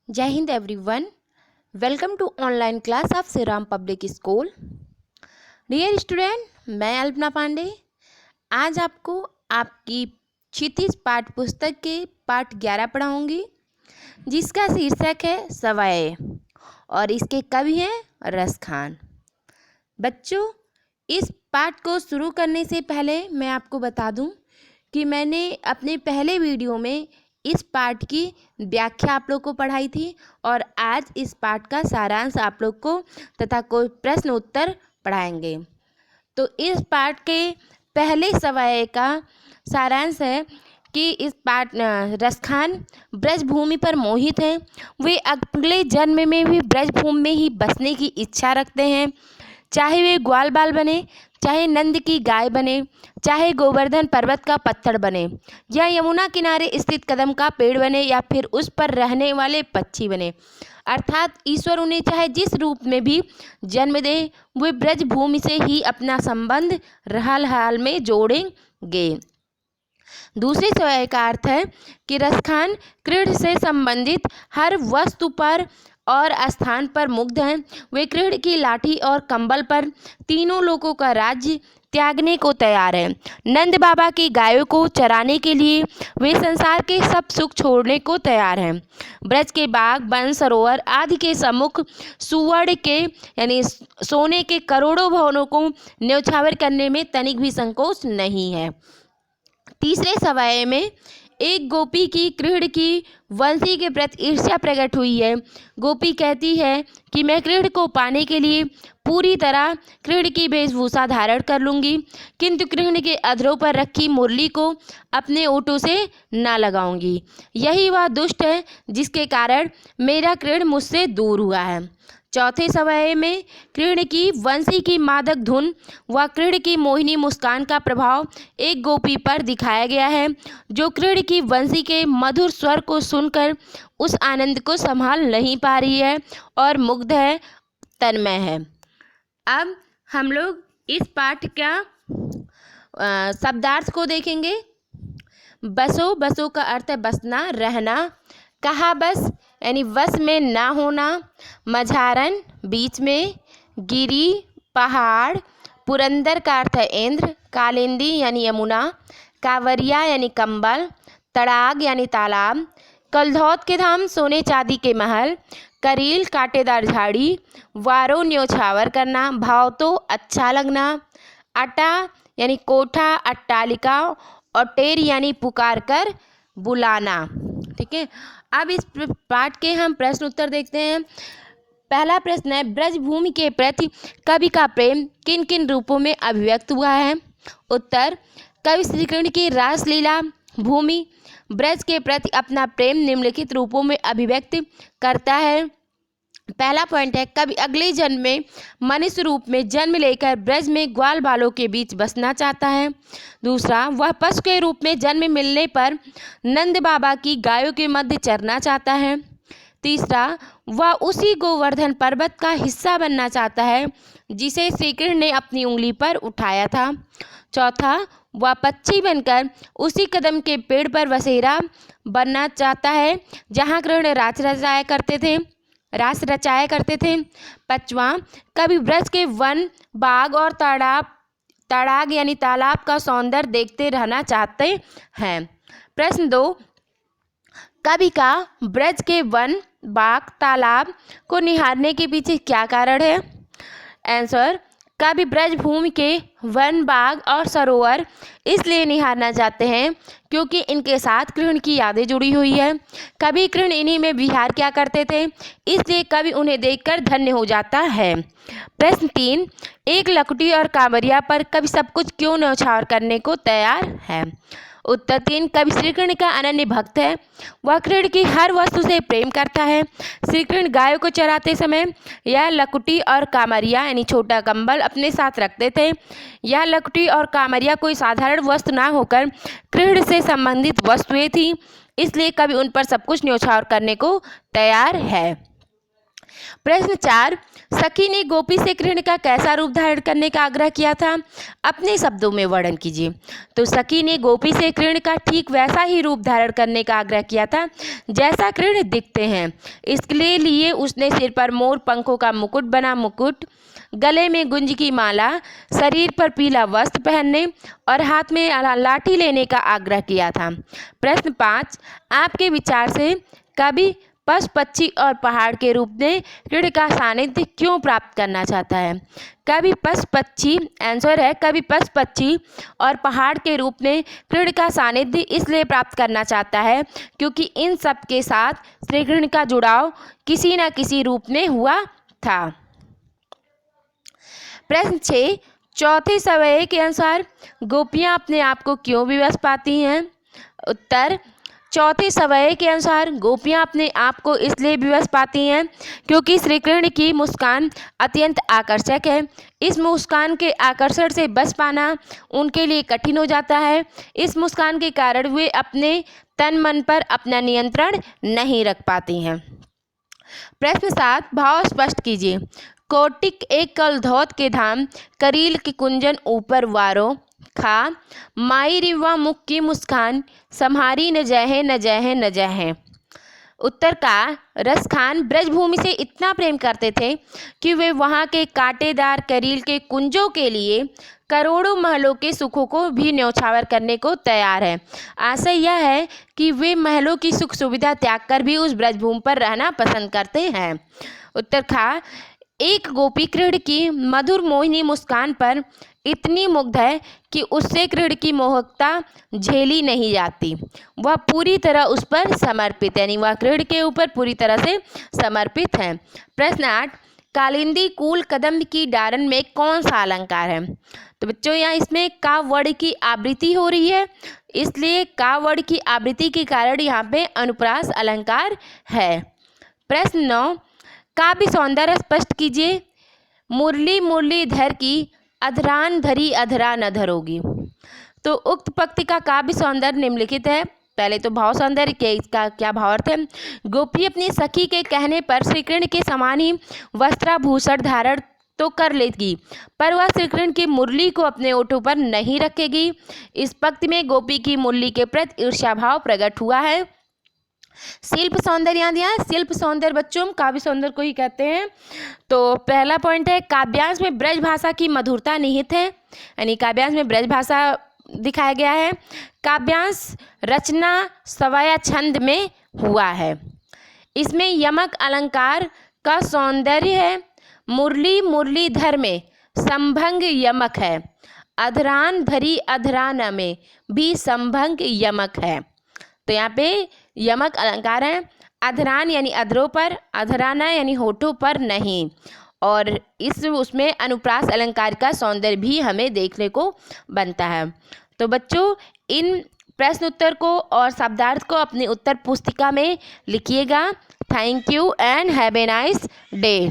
जय Hind everyone. Welcome to online class of Shri Ram public school. Dear student, मैं अल्पना पांडे आज आपको आपकी क्षितिज पाठ पुस्तक के पाठ 11 पढ़ाऊंगी, जिसका शीर्षक है सवाए और इसके कवि हैं रस खान। बच्चों, इस पाठ को शुरू करने से पहले मैं आपको बता दूं कि मैंने अपने पहले वीडियो में इस पाठ की व्याख्या आप लोग को पढ़ाई थी और आज इस पाठ का सारांश आप लोग को तथा कोई प्रश्न उत्तर पढ़ाएंगे। तो इस पाठ के पहले सवाए का सारांश है कि इस पाठ रसखान ब्रजभूमि पर मोहित हैं। वे अगले जन्म में भी ब्रजभूमि में ही बसने की इच्छा रखते हैं, चाहे वे ग्वाल बाल बने, चाहे नंद की गाय बने, चाहे गोवर्धन पर्वत का पत्थर बने, या यमुना किनारे स्थित कदम का पेड़ बने, या फिर उस पर रहने वाले पक्षी बने। अर्थात ईश्वर उन्हें चाहे जिस रूप में भी जन्म दे, वे ब्रजभूमि से ही अपना संबंध हाल हाल में जोड़ेंगे। दूसरे सवाल का अर्थ है कि रसखान क्रीड़ से संबंधित हर वस्तु पर और स्थान पर मुग्ध हैं। वे क्रीड़ की लाठी और कंबल पर तीनों लोगों का राज्य त्यागने को तैयार हैं। नंद बाबा की गायों को चराने के लिए वे संसार के सब सुख छोड़ने को तैयार हैं। ब्रज के बाग, वन, सरोवर आदि के सम्मुख सुवर्ण के यानी सोने के करोड़ों भवनों को न्यौछावर करने में तनिक भी संकोच नहीं है। तीसरे सवाए में एक गोपी की क्रीड़ की वंशी के प्रति ईर्ष्या प्रकट हुई है। गोपी कहती है कि मैं क्रीड़ को पाने के लिए पूरी तरह क्रीड़ की वेशभूषा धारण कर लूँगी, किंतु क्रीड़ के अधरों पर रखी मुरली को अपने ओठों से ना लगाऊंगी। यही वह दुष्ट है जिसके कारण मेरा क्रीड़ मुझसे दूर हुआ है। चौथे सवाए में क्रीड़ की वंशी की मादक धुन व क्रीड़ की मोहिनी मुस्कान का प्रभाव एक गोपी पर दिखाया गया है, जो क्रीड़ की वंशी के मधुर स्वर को सुनकर उस आनंद को संभाल नहीं पा रही है और मुग्ध है, तन्मय है। अब हम लोग इस पाठ का शब्दार्थ को देखेंगे। बसो, बसो का अर्थ है बसना, रहना। कहा बस यानी वश में ना होना। मझारन बीच में। गिरी पहाड़। पुरंदर का अर्थ है इंद्र। कालिंदी यानी यमुना। कांवरिया यानी कंबल। तड़ाग यानी तालाब। कलधौत के धाम सोने चांदी के महल। करील कांटेदार झाड़ी। वारो न्योछावर करना, भाव तो अच्छा लगना। अटा यानी कोठा, अट्टालिका। और टेर यानी पुकार कर बुलाना। ठीक है, अब इस पाठ के हम प्रश्न उत्तर देखते हैं। पहला प्रश्न है, ब्रजभूमि के प्रति कवि का प्रेम किन किन रूपों में अभिव्यक्त हुआ है? उत्तर, कवि श्री कृष्ण की रासलीला भूमि ब्रज के प्रति अपना प्रेम निम्नलिखित रूपों में अभिव्यक्त करता है। पहला पॉइंट है, कवि अगले जन्म में मनुष्य रूप में जन्म लेकर ब्रज में ग्वाल बालों के बीच बसना चाहता है। दूसरा, वह पशु के रूप में जन्म मिलने पर नंद बाबा की गायों के मध्य चरना चाहता है। तीसरा, वह उसी गोवर्धन पर्वत का हिस्सा बनना चाहता है जिसे श्री कृष्ण ने अपनी उंगली पर उठाया था। चौथा, वह पक्षी बनकर उसी कदम के पेड़ पर बसेरा बनना चाहता है जहाँ कृष्ण रास रचाया करते थे। पांचवां, कवि ब्रज के वन, बाग और तड़ाग यानी तालाब का सौंदर्य देखते रहना चाहते हैं। प्रश्न 2, कवि का ब्रज के वन, बाग, तालाब को निहारने के पीछे क्या कारण है? आंसर, कवि ब्रजभूमि के वन, बाग और सरोवर इसलिए निहारना चाहते हैं क्योंकि इनके साथ कृष्ण की यादें जुड़ी हुई है। कभी कृष्ण इन्हीं में विहार किया करते थे, इसलिए कवि उन्हें देखकर धन्य हो जाता है। प्रश्न 3, एक लकुटी और कांवरिया पर कवि सब कुछ क्यों न्यौछावर करने को तैयार है? उत्तर 3, कवि श्री कृष्ण का अनन्य भक्त है। वह कृष्ण की हर वस्तु से प्रेम करता है। श्री कृष्ण गायों को चराते समय यह लकुटी और कांवरिया यानी छोटा कंबल अपने साथ रखते थे। यह लकुटी और कांवरिया कोई साधारण वस्तु ना होकर कृष्ण से संबंधित वस्तुएं थी, इसलिए कवि उन पर सब कुछ न्यौछावर करने को तैयार है। प्रश्न 4, सखी ने गोपी से कृष्ण का कैसा रूप धारण करने का आग्रह किया था? अपने शब्दों में वर्णन कीजिए। तो सखी ने गोपी से कृष्ण का ठीक वैसा ही रूप धारण करने का आग्रह किया था जैसा कृष्ण दिखते हैं। इसके लिए उसने सिर पर मोर पंखों का मुकुट बना मुकुट, गले में गुंज की माला, शरीर पर पीला वस्त्र पहनने और हाथ में लाठी लेने का आग्रह किया था। प्रश्न 5, आपके विचार से कवि पशु पक्षी और पहाड़ के रूप में कृष्ण का सानिध्य क्यों प्राप्त करना चाहता है? कवि पशु पक्षी, आंसर है कवि पशु पक्षी और पहाड़ के रूप में कृष्ण का सानिध्य इसलिए प्राप्त करना चाहता है क्योंकि इन सब के साथ श्री कृष्ण का जुड़ाव किसी न किसी रूप में हुआ था। प्रश्न 6, चौथे सवाल के अनुसार गोपियाँ अपने आप को क्यों विवश पाती हैं? उत्तर, चौथे सवाल के अनुसार गोपियाँ अपने आप को इसलिए विवश पाती हैं क्योंकि श्री कृष्ण की मुस्कान अत्यंत आकर्षक है। इस मुस्कान के आकर्षण से बच पाना उनके लिए कठिन हो जाता है। इस मुस्कान के कारण वे अपने तन मन पर अपना नियंत्रण नहीं रख पाती हैं। प्रश्न 7, भाव स्पष्ट कीजिए। कोटिक एक कल धौत के धाम, करील की कुंजन ऊपर वारो खा, माई रिवा मुख की मुस्कान, सम्हारी न जय है न जय है न जय है। उत्तर का, रस खान ब्रजभूमि से इतना प्रेम करते थे कि वे वहाँ के कांटेदार करील के कुंजों के लिए करोड़ों महलों के सुखों को भी न्यौछावर करने को तैयार है। आशय यह है कि वे महलों की सुख सुविधा त्याग कर भी उस ब्रजभूमि पर रहना पसंद करते हैं। उत्तर खा, एक गोपी कृष्ण की मधुर मोहिनी मुस्कान पर इतनी मुग्ध है कि उससे कृष्ण की मोहकता झेली नहीं जाती। वह पूरी तरह उस पर समर्पित, यानी वह कृष्ण के ऊपर पूरी तरह से समर्पित है। प्रश्न 8, कालिंदी कूल कदम्ब की डारन में कौन सा अलंकार है? तो बच्चों यहाँ इसमें का वर्ण की आवृत्ति हो रही है, इसलिए का वर्ण की आवृत्ति के कारण यहाँ पे अनुप्रास अलंकार है। प्रश्न 9, काव्य सौंदर्य स्पष्ट कीजिए। मुरली मुरलीधर की अधरान धरी अधरा न धरोगी। तो उक्त पंक्ति का काव्य सौंदर्य निम्नलिखित है। पहले तो भाव सौंदर्य के इसका क्या भावार्थ है? गोपी अपनी सखी के कहने पर श्री कृष्ण के समान ही वस्त्राभूषण धारण तो कर लेगी, पर वह श्री कृष्ण की मुरली को अपने ओठों पर नहीं रखेगी। इस पंक्ति में गोपी की मुरली के प्रति ईर्ष्या भाव प्रकट हुआ है। शिल्प सौंदर्य याद दिया। शिल्प सौंदर्य बच्चों काव्य सौंदर्य को ही कहते हैं। तो पहला पॉइंट है, काव्यांश में ब्रज भाषा की मधुरता निहित है, यानी काव्यांश में ब्रज भाषा दिखाया गया है। काव्यांश रचना सवाया छंद में हुआ है। इसमें यमक अलंकार का सौंदर्य है। मुरली मुरलीधर में संभंग यमक है। अधरान धरी अधरान में भी संभंग यमक है। तो यहाँ पे यमक अलंकार है। अधरान यानी अधरों पर, अधराना यानी होठों पर नहीं। और उसमें अनुप्रास अलंकार का सौंदर्य भी हमें देखने को बनता है। तो बच्चों इन प्रश्न उत्तर को और शब्दार्थ को अपनी उत्तर पुस्तिका में लिखिएगा। Thank you and have a nice day.